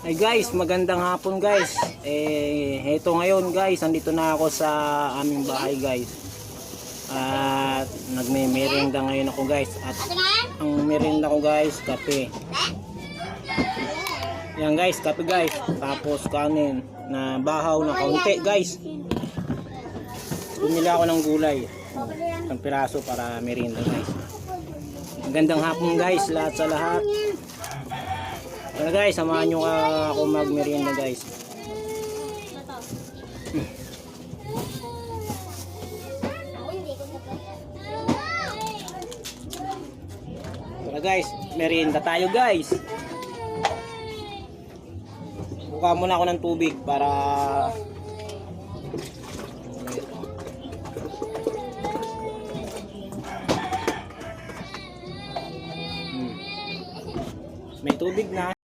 Ay guys, magandang hapon guys. Heto ngayon guys, andito na ako sa aming bahay guys. At nagme-merienda ngayon ako guys. At ang merienda ko guys, kape. Yan guys, kape guys. Tapos kanin na bahaw na kaunti guys. Bumili ako ng gulay. Isang piraso para merienda guys. Magandang hapon guys, lahat sa lahat. Tara guys, samahan nyo ako mag-merienda guys. Tara guys, merienda tayo guys. Buka muna ako ng tubig para may tubig na.